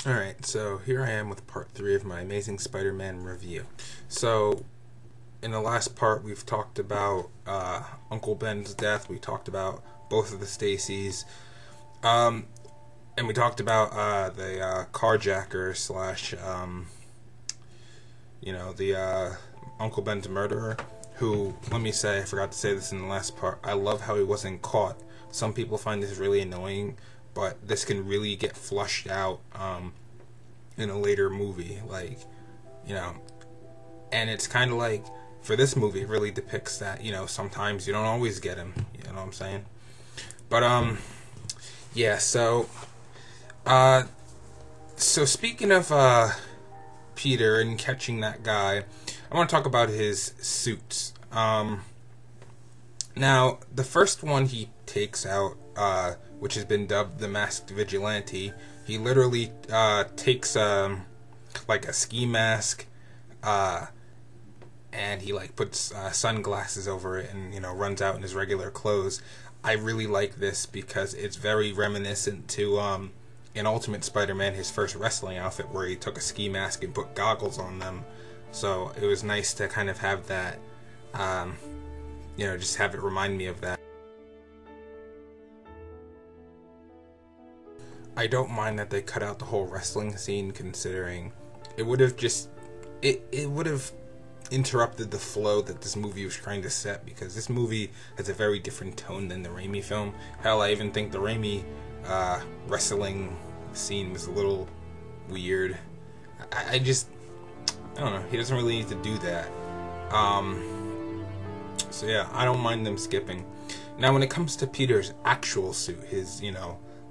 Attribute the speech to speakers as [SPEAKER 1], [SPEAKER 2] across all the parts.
[SPEAKER 1] Alright, so here I am with part 3 of my Amazing Spider-Man review. So, in the last part, we've talked about Uncle Ben's death, we talked about both of the Stacys, um, and we talked about the carjacker slash, the Uncle Ben's murderer, who, let me say, I forgot to say this in the last part, I love how he wasn't caught. Some people find this really annoying, but this can really get flushed out in a later movie, and it's kind of like, for this movie, it really depicts that, sometimes you don't always get him, you know what I'm saying? But, yeah, so speaking of, Peter and catching that guy, I want to talk about his suits. Now, the first one he takes out, which has been dubbed the Masked Vigilante, he literally takes like a ski mask, and he puts sunglasses over it, and runs out in his regular clothes. I really like this because it's very reminiscent to in Ultimate Spider-Man, his first wrestling outfit, where he took a ski mask and put goggles on them. So it was nice to kind of have that, just have it remind me of that. I don't mind that they cut out the whole wrestling scene, considering it would have just it would have interrupted the flow that this movie was trying to set, because this movie has a very different tone than the Raimi film. Hell, I even think the Raimi wrestling scene was a little weird. I don't know, he doesn't really need to do that. So yeah, I don't mind them skipping. Now when it comes to Peter's actual suit, his,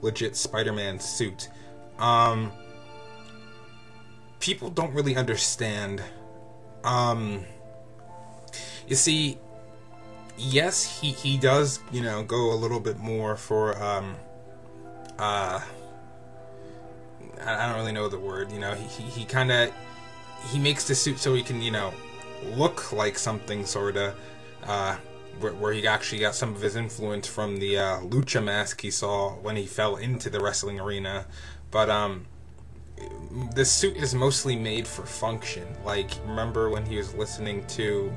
[SPEAKER 1] legit Spider-Man suit, people don't really understand. You see, yes, he does, go a little bit more for, I don't really know the word, he kind of, he makes the suit so he can, look like something, sorta, where he actually got some of his influence from the lucha mask he saw when he fell into the wrestling arena. But the suit is mostly made for function. Like, remember when he was listening to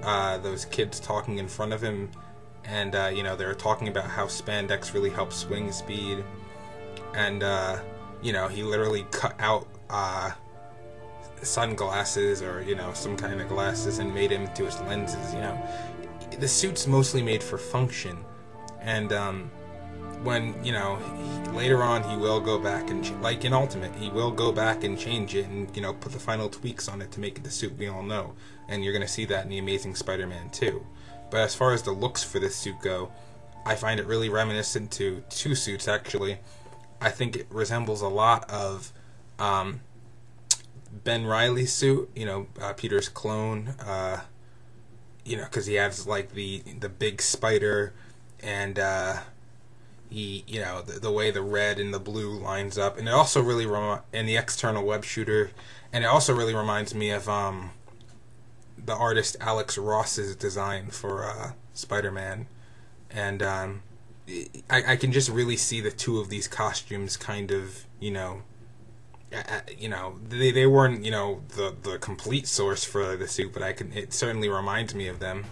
[SPEAKER 1] those kids talking in front of him, and they were talking about how spandex really helps swing speed, and he literally cut out sunglasses, or some kind of glasses, and made him into his lenses. The suit's mostly made for function, and when later on he will go back and like in Ultimate, he will go back and change it and put the final tweaks on it to make it the suit we all know, and you're gonna see that in the Amazing Spider-Man 2. But as far as the looks for this suit go, I find it really reminiscent to two suits actually. I think it resembles a lot of Ben Reilly's suit, Peter's clone, because he has like the big spider, and he, the way the red and the blue lines up, and it also really and the external web shooter, and it also really reminds me of the artist Alex Ross's design for Spider-Man, and I can just really see the two of these costumes kind of, they weren't, the complete source for the suit, but it certainly reminds me of them.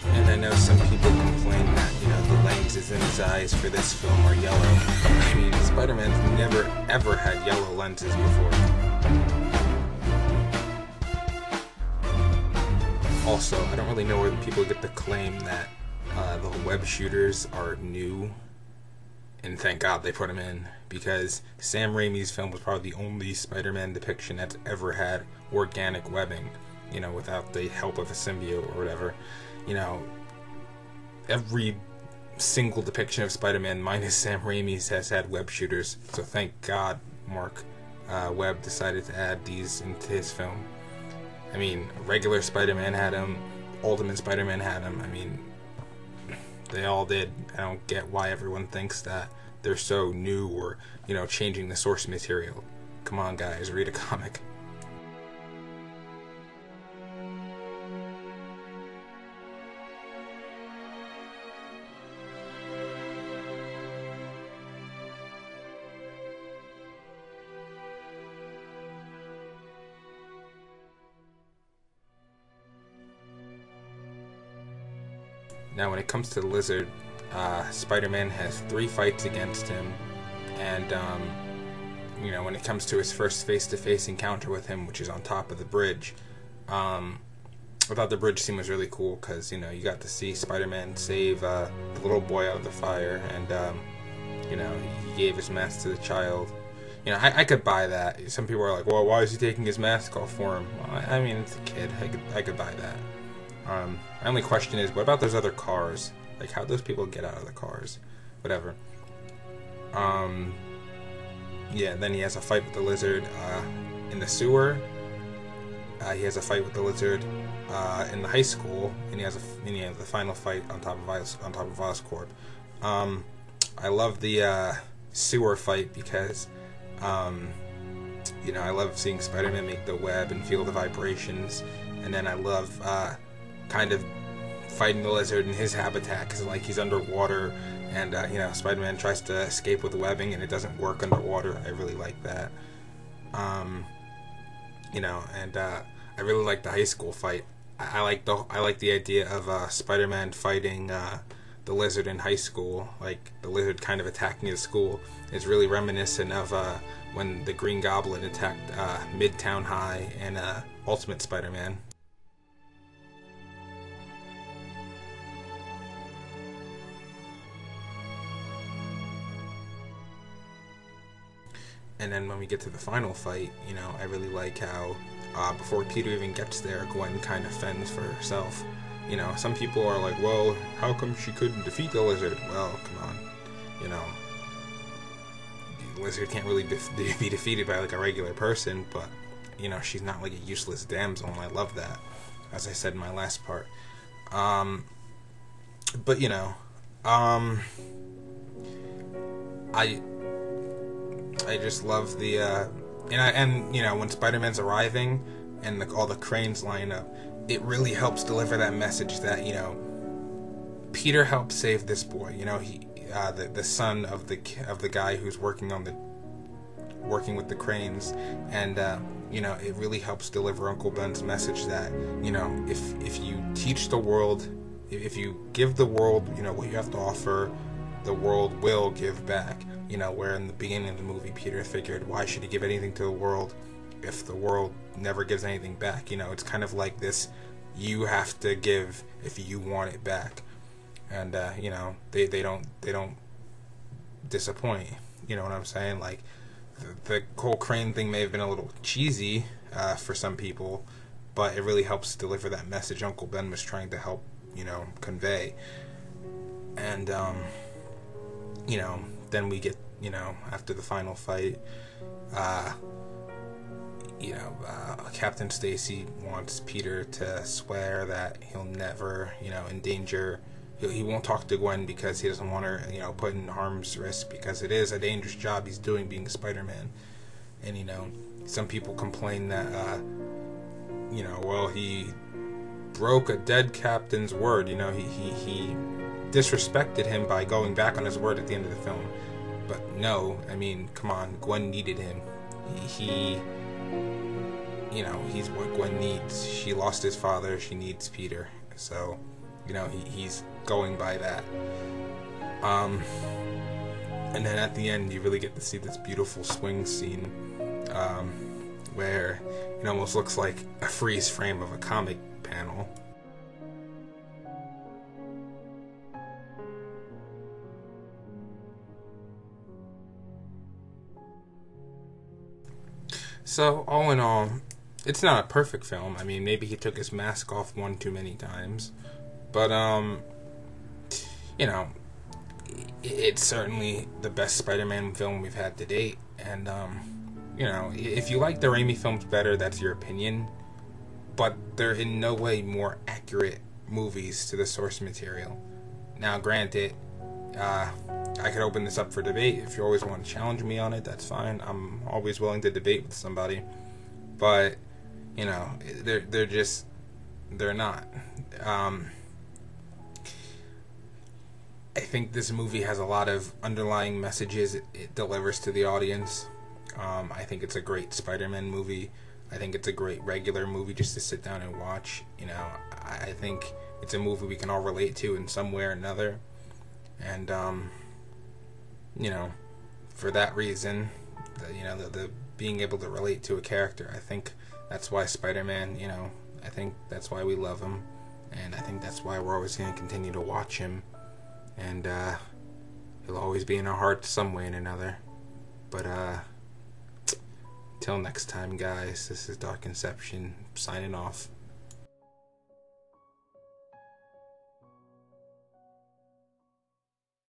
[SPEAKER 1] And I know some people complain that, the lenses in his eyes for this film are yellow. I mean, Spider-Man's never ever had yellow lenses before. Also, I don't really know where people get the claim that the web shooters are new, and thank God they put them in, because Sam Raimi's film was probably the only Spider-Man depiction that's ever had organic webbing, without the help of a symbiote or whatever. Every single depiction of Spider-Man minus Sam Raimi's has had web shooters, so thank God Mark Webb decided to add these into his film. I mean, regular Spider-Man had him, Ultimate Spider-Man had him. I mean, they all did. I don't get why everyone thinks that they're so new, or, changing the source material. Come on, guys, read a comic. Now, when it comes to the Lizard, Spider-Man has 3 fights against him, and when it comes to his first face-to-face encounter with him, which is on top of the bridge, I thought the bridge scene was really cool because you got to see Spider-Man save the little boy out of the fire, and he gave his mask to the child. I could buy that. Some people are like, well, why is he taking his mask off for him? Well, I mean, it's a kid. I could buy that. My only question is, what about those other cars? Like, how'd those people get out of the cars? Whatever. Yeah, then he has a fight with the Lizard in the sewer. He has a fight with the Lizard in the high school, and he has the final fight on top of Oscorp. I love the sewer fight because I love seeing Spider-Man make the web and feel the vibrations, and then I love kind of fighting the Lizard in his habitat because like he's underwater, and Spider-Man tries to escape with webbing and it doesn't work underwater. I really like that. I really like the high school fight. I like the idea of Spider-Man fighting the Lizard in high school, like the Lizard kind of attacking his school. It's really reminiscent of when the Green Goblin attacked Midtown High and Ultimate Spider-Man. And then when we get to the final fight, I really like how before Peter even gets there, Gwen kind of fends for herself. Some people are like, well, how come she couldn't defeat the Lizard? Well, come on. The Lizard can't really be defeated by like a regular person, but, she's not like a useless damsel, and I love that, as I said in my last part. I just love the when Spider-Man's arriving and all the cranes line up, it really helps deliver that message that Peter helped save this boy. He the son of the guy who's working with the cranes, and it really helps deliver Uncle Ben's message that if you teach the world, if you give the world what you have to offer, the world will give back. Where in the beginning of the movie, Peter figured, why should he give anything to the world if the world never gives anything back? It's kind of like this, you have to give if you want it back. And, they don't disappoint. You know what I'm saying? Like, the whole crane thing may have been a little cheesy for some people, but it really helps deliver that message Uncle Ben was trying to help, convey. And, then we get, after the final fight, Captain Stacy wants Peter to swear that he'll never, endanger, he won't talk to Gwen because he doesn't want her, put in harm's risk, because it is a dangerous job he's doing being Spider-Man. And, some people complain that, well, he broke a dead captain's word, he disrespected him by going back on his word at the end of the film. But no, I mean, come on, Gwen needed him. He's what Gwen needs. She lost his father, she needs Peter. So, he's going by that. And then at the end, you really get to see this beautiful swing scene where it almost looks like a freeze frame of a comic panel. So, all in all, it's not a perfect film. I mean, maybe he took his mask off one too many times. But, it's certainly the best Spider-Man film we've had to date. And, if you like the Raimi films better, that's your opinion. But they're in no way more accurate movies to the source material. Now, granted, I could open this up for debate. If you always want to challenge me on it, that's fine. I'm always willing to debate with somebody. But, they're not. I think this movie has a lot of underlying messages it delivers to the audience. I think it's a great Spider-Man movie. I think it's a great regular movie just to sit down and watch. You know, I think it's a movie we can all relate to in some way or another. And, you know, for that reason, the being able to relate to a character, I think that's why Spider-Man, you know, I think that's why we love him. And I think that's why we're always going to continue to watch him. And he'll always be in our hearts some way or another. But till next time, guys, this is Dark Inception signing off.